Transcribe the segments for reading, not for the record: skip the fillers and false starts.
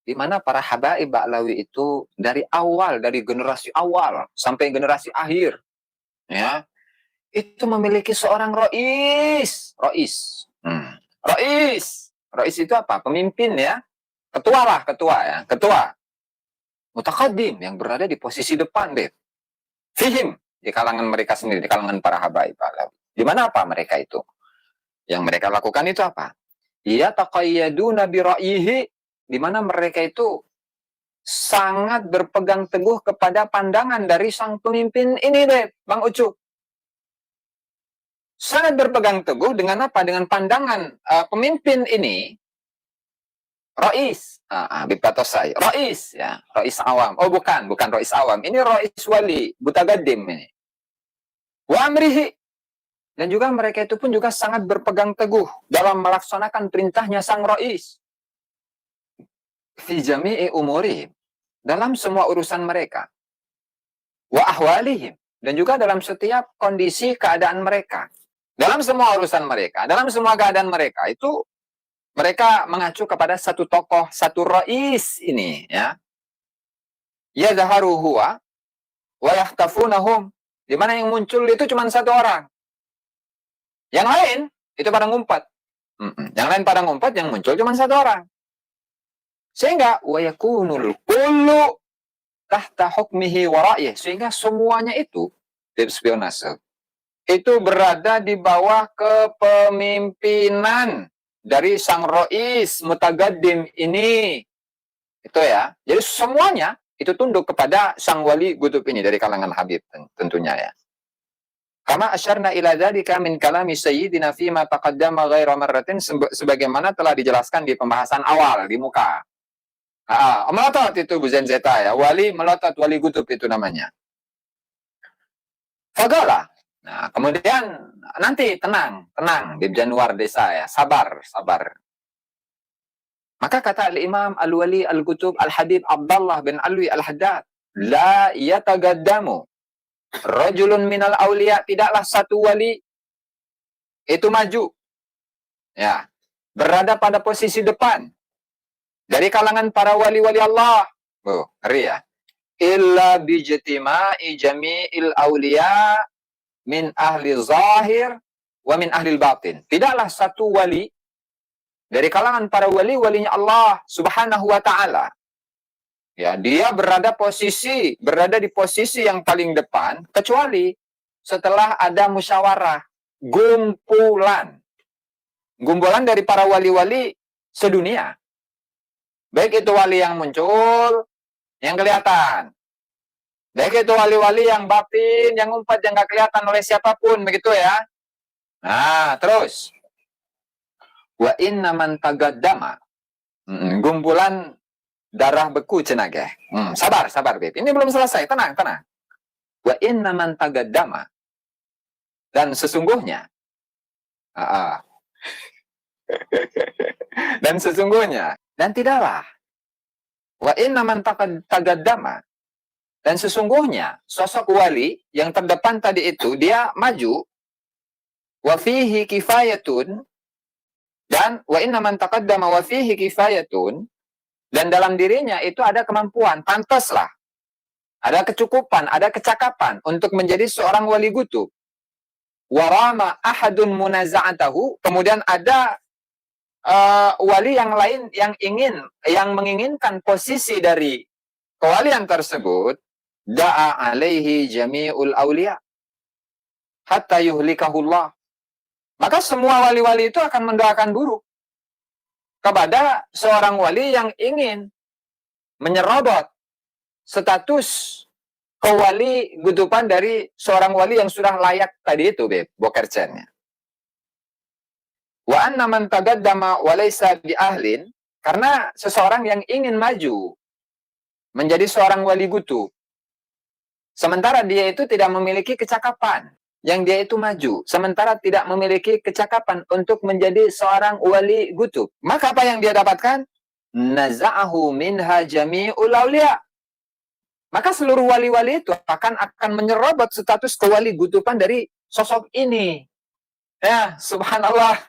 di mana para habaib Ba'lawi itu dari awal, dari generasi awal sampai generasi akhir, ya, itu memiliki seorang rois. Rois. Rois. Rois itu apa? Pemimpin ya. Ketua lah, ketua ya. Ketua. Mutaqaddim, yang berada di posisi depan, deh. Fihim. Di kalangan mereka sendiri, di kalangan para habaib Ba'lawi. Di mana apa mereka itu? Yang mereka lakukan itu apa? Ya taqayyaduna bi ra'yihi, di mana mereka itu sangat berpegang teguh kepada pandangan dari sang pemimpin ini, deh, Bang Ucup. Sangat berpegang teguh dengan apa? Dengan pandangan pemimpin ini, Rois. Habib Batosai. Rois, ya. Rois awam. Oh, bukan Rois awam. Ini Rois wali, Mutaqaddim ini. Wa amrihi. Dan juga mereka itu pun juga sangat berpegang teguh dalam melaksanakan perintahnya sang Rois. Fi jami'i umurihim. Dalam semua urusan mereka. Wa ahwalihim. Dan juga dalam setiap kondisi keadaan mereka. Dalam semua urusan mereka, dalam semua keadaan mereka, itu mereka mengacu kepada satu tokoh, satu rois ini, ya. Yadharu huwa wa yahtafunahum. Di mana yang muncul itu cuma satu orang. Yang lain itu pada ngumpat. Yang lain pada ngumpat, yang muncul cuma satu orang. Sehingga wa yakunul kullu tahta hukmihi wa ra'yih. Sehingga semuanya itu spionase itu berada di bawah kepemimpinan dari sang rois Mutaqaddim ini. Itu ya. Jadi semuanya itu tunduk kepada sang wali Qutb ini dari kalangan Habib tentunya ya. Kama asyarna ila dzalika min kalami sayyidina fi ma taqaddama ghaira marratin, sebagaimana telah dijelaskan di pembahasan awal di muka. Melotot itu Bu Zenzeta ya. Wali melotot, wali Qutb itu namanya. Fagala. Nah, kemudian nanti tenang di Januar desa ya, sabar. Maka kata Al-Imam Al-Wali Al-Qutb Al-Habib Abdullah bin Alwi Al-Haddad, la yatagaddamu rajulun minal awliya, tidaklah satu wali itu maju, ya, berada pada posisi depan dari kalangan para wali-wali Allah. Ngeri ya. Illa bijtima'i jami'il awliya min ahli zahir wa min ahli batin. Tidaklah satu wali dari kalangan para wali-walinya Allah Subhanahu wa taala, ya, dia berada di posisi yang paling depan kecuali setelah ada musyawarah, gumpulan dari para wali-wali sedunia. Baik itu wali yang muncul, yang kelihatan, baik itu wali-wali yang batin, yang umpat, yang nggak kelihatan oleh siapapun, begitu ya. Nah, terus. Wa inna man tagaddama. Gumpulan darah beku cenage. Sabar, Beb. Ini belum selesai, tenang. Wa inna man tagaddama. Dan sesungguhnya. Dan tidaklah. Wa inna man tagaddama. Dan sesungguhnya sosok wali yang terdepan tadi itu, dia maju, wa fihi kifayatun, dan wa inna man taqaddama wa fihi kifayatun, dan dalam dirinya itu ada kemampuan, pantaslah, ada kecukupan, ada kecakapan untuk menjadi seorang wali Qutb. Wa rama ahadun munaza'atahu, kemudian ada wali yang lain yang menginginkan posisi dari kewalian tersebut, da'a alaihi jami'ul awliya hatta yuhlikahullah. Maka semua wali-wali itu akan mendoakan buruk kepada seorang wali yang ingin menyerobot status kewali Qutuban dari seorang wali yang sudah layak tadi itu, Bokercennya. Wa anna man tagaddama wa laysa bi ahlin, karena seseorang yang ingin maju menjadi seorang wali Qutb, sementara dia itu tidak memiliki kecakapan, yang dia itu maju, sementara tidak memiliki kecakapan untuk menjadi seorang wali Qutb. Maka apa yang dia dapatkan? Naza'ahu minha jami'ul awliya. Maka seluruh wali-wali itu akan menyerobot status kewali Qutuban dari sosok ini. Ya, subhanallah.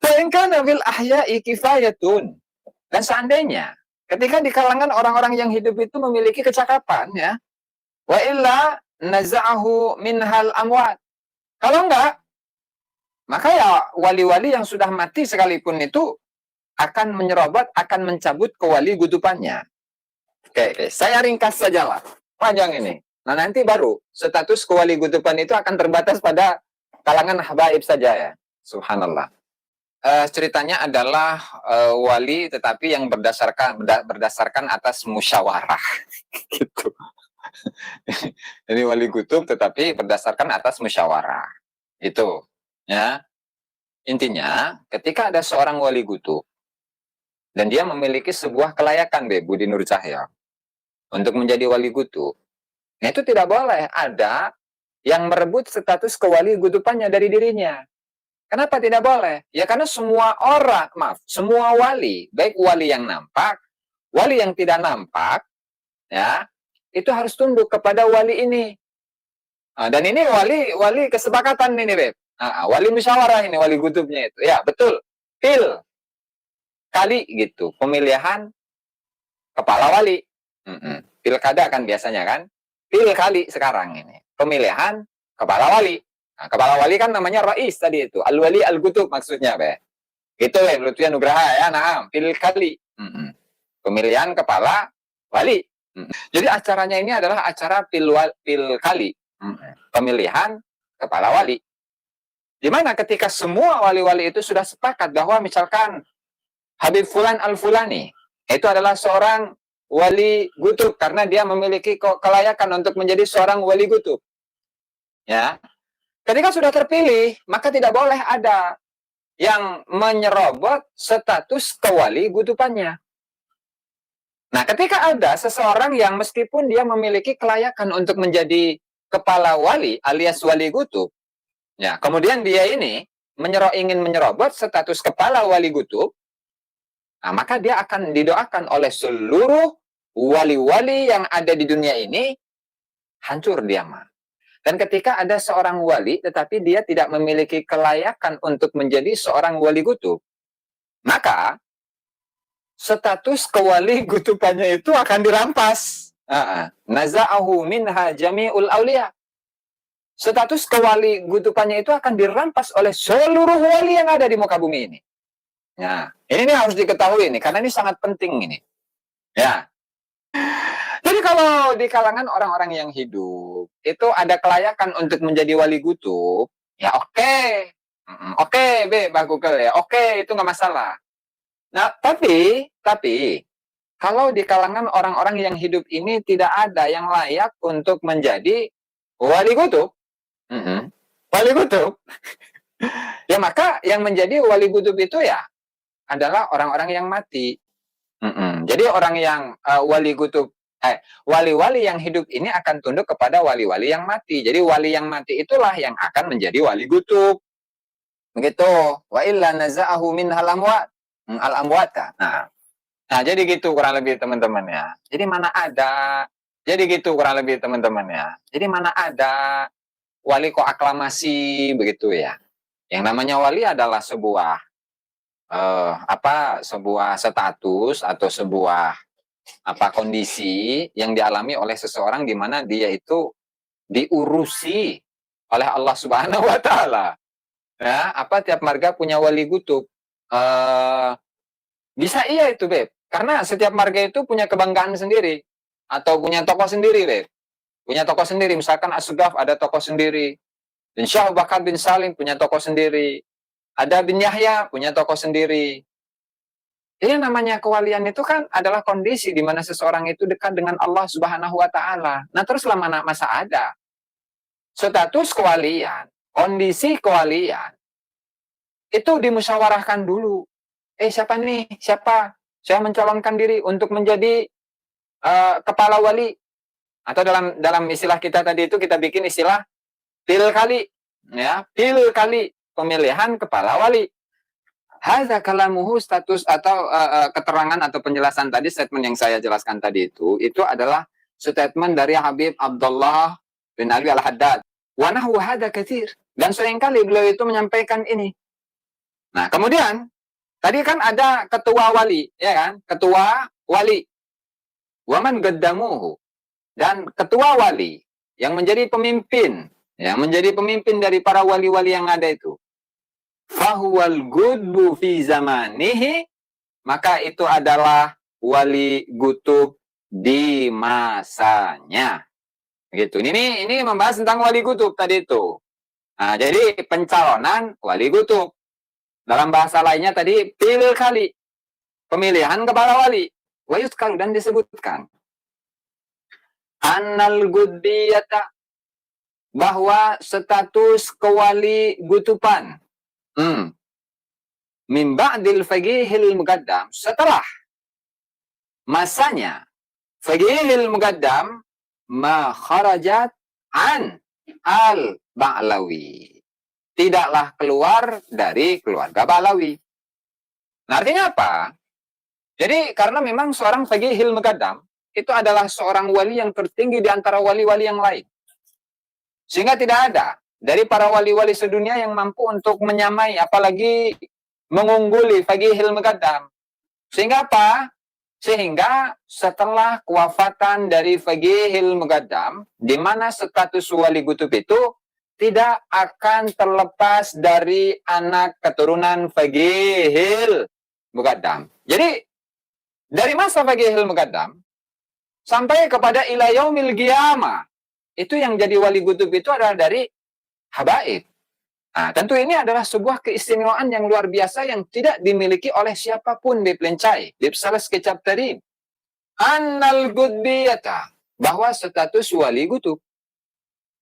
Wa in kana fil ahya'i kifayatun. Dan seandainya ketika di kalangan orang-orang yang hidup itu memiliki kecakapan, ya, wa illa naza'ahu minhal amwat. Kalau enggak, maka ya wali-wali yang sudah mati sekalipun itu akan menyerobot, akan mencabut kewali gudupannya. Oke, saya ringkas saja lah. Panjang ini. Nah, nanti baru status kewali gudupan itu akan terbatas pada kalangan habaib saja, ya. Subhanallah. Ceritanya adalah wali tetapi yang berdasarkan atas musyawarah. Gitu. Jadi wali kutub tetapi berdasarkan atas musyawarah. Itu, ya. Intinya, ketika ada seorang wali kutub dan dia memiliki sebuah kelayakan, Budi Nur Cahya, untuk menjadi wali kutub, nah itu tidak boleh ada yang merebut status kewali kutubannya dari dirinya. Kenapa tidak boleh? Ya karena semua wali, baik wali yang nampak, wali yang tidak nampak, ya, itu harus tunduk kepada wali ini. Nah, dan ini wali kesepakatan ini, Beb. Wali musyawarah ini, wali kutubnya itu. Ya, betul. Kali gitu, pemilihan kepala wali. Pilkada kan biasanya kan. Kali sekarang ini, pemilihan kepala wali. Nah, kepala wali kan namanya Rais tadi itu. Al-Wali Al-Kutub maksudnya, Be. Itu ya, Lutfi Nugraha ya, nah, kali. Pemilihan kepala wali. Jadi acaranya ini adalah acara kali. Pemilihan kepala wali. Dimana ketika semua wali-wali itu sudah sepakat bahwa misalkan Habib Fulan Al-Fulani itu adalah seorang wali kutub karena dia memiliki kelayakan untuk menjadi seorang wali kutub. Ya. Ketika sudah terpilih, maka tidak boleh ada yang menyerobot status kewali kutubannya. Nah, ketika ada seseorang yang meskipun dia memiliki kelayakan untuk menjadi kepala wali alias wali kutub, ya, kemudian dia ini ingin menyerobot status kepala wali kutub, nah, maka dia akan didoakan oleh seluruh wali-wali yang ada di dunia ini, hancur dia mah. Dan ketika ada seorang wali, tetapi dia tidak memiliki kelayakan untuk menjadi seorang wali kutub, maka status kewali kutubannya itu akan dirampas. Naza'ahu minha jami'ul awliya. Status kewali kutubannya itu akan dirampas oleh seluruh wali yang ada di muka bumi ini. Nah, ini harus diketahui nih, karena ini sangat penting ini. Ya. Jadi kalau di kalangan orang-orang yang hidup, itu ada kelayakan untuk menjadi wali kutub, ya oke. Oke, Pak Google ya. Oke, itu nggak masalah. Nah, tapi, kalau di kalangan orang-orang yang hidup ini tidak ada yang layak untuk menjadi wali kutub, wali kutub, ya maka yang menjadi wali kutub itu ya adalah orang-orang yang mati. Jadi orang yang wali-wali yang hidup ini akan tunduk kepada wali-wali yang mati. Jadi wali yang mati itulah yang akan menjadi wali kutub. Begitu. Wa illa naza'ahu minhal amwat. Al-amwata. Nah, jadi gitu kurang lebih teman-teman ya. Jadi mana ada. Jadi gitu kurang lebih teman-teman ya. Jadi mana ada wali kok aklamasi begitu ya. Yang namanya wali adalah sebuah sebuah status atau sebuah kondisi yang dialami oleh seseorang di mana dia itu diurusi oleh Allah Subhanahu wa taala. Ya, tiap marga punya wali kutub. Bisa iya itu, Beb. Karena setiap marga itu punya kebanggaan sendiri atau punya tokoh sendiri, Beb. Punya tokoh sendiri, misalkan As-Sugaf ada tokoh sendiri. Dan Syekh Bakar bin Salim punya tokoh sendiri. Ada bin Yahya punya tokoh sendiri. Ini namanya kewalian itu kan adalah kondisi di mana seseorang itu dekat dengan Allah Subhanahu wa taala. Nah, terus mana masa ada status kewalian, kondisi kewalian itu dimusyawarahkan dulu. Siapa nih? Siapa? Saya mencalonkan diri untuk menjadi kepala wali. Atau dalam istilah kita tadi itu kita bikin istilah kali. Ya, kali pemilihan kepala wali. Hadza kalamuhu status atau keterangan atau penjelasan tadi, statement yang saya jelaskan tadi itu adalah statement dari Habib Abdullah bin Ali Al-Haddad. Wa nahwu hadza katsir. Dan seringkali beliau itu menyampaikan ini. Nah, kemudian Tadi kan ada ketua wali, ya kan? Ketua wali. Waman gaddamuhu. Dan ketua wali yang menjadi pemimpin, yang menjadi pemimpin dari para wali-wali yang ada itu. Fahuwal gudbu fi zamanihi, maka itu adalah wali gutub di masanya. Gitu. Ini membahas tentang wali gutub tadi itu. Nah, jadi pencalonan wali gutub. Dalam bahasa lainnya tadi pilih kali. Pemilihan kepala wali. Wayutkal dan disebutkan. Annal gudbiyata, bahwa status kewali gutupan. Min ba'dil faqihil muqaddam, setelah masanya faqihil muqaddam ma kharajat an al-Ba'lawi. Tidaklah keluar dari keluarga Ba'lawi. Nah, artinya apa? Jadi karena memang seorang faqihil muqaddam itu adalah seorang wali yang tertinggi di antara wali-wali yang lain. Sehingga tidak ada dari para wali-wali sedunia yang mampu untuk menyamai, apalagi mengungguli faqihil muqaddam. Sehingga apa? Sehingga setelah kewafatan dari faqihil muqaddam, di mana status wali gutub itu tidak akan terlepas dari anak keturunan faqihil muqaddam. Jadi dari masa faqihil muqaddam sampai kepada ila yaumil qiyamah, itu yang jadi wali gutub itu adalah dari habaib. Nah, tentu ini adalah sebuah keistimewaan yang luar biasa yang tidak dimiliki oleh siapapun di Pelencai, di Salas Kecap tadi. Annal gudbiyata, bahwa status wali gutub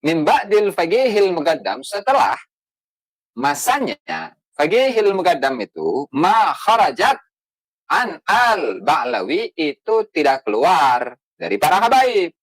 min ba'dil faqihil muqaddam, setelah masanya faqihil muqaddam itu ma kharajat an al-Ba'lawi, itu tidak keluar dari para habaib.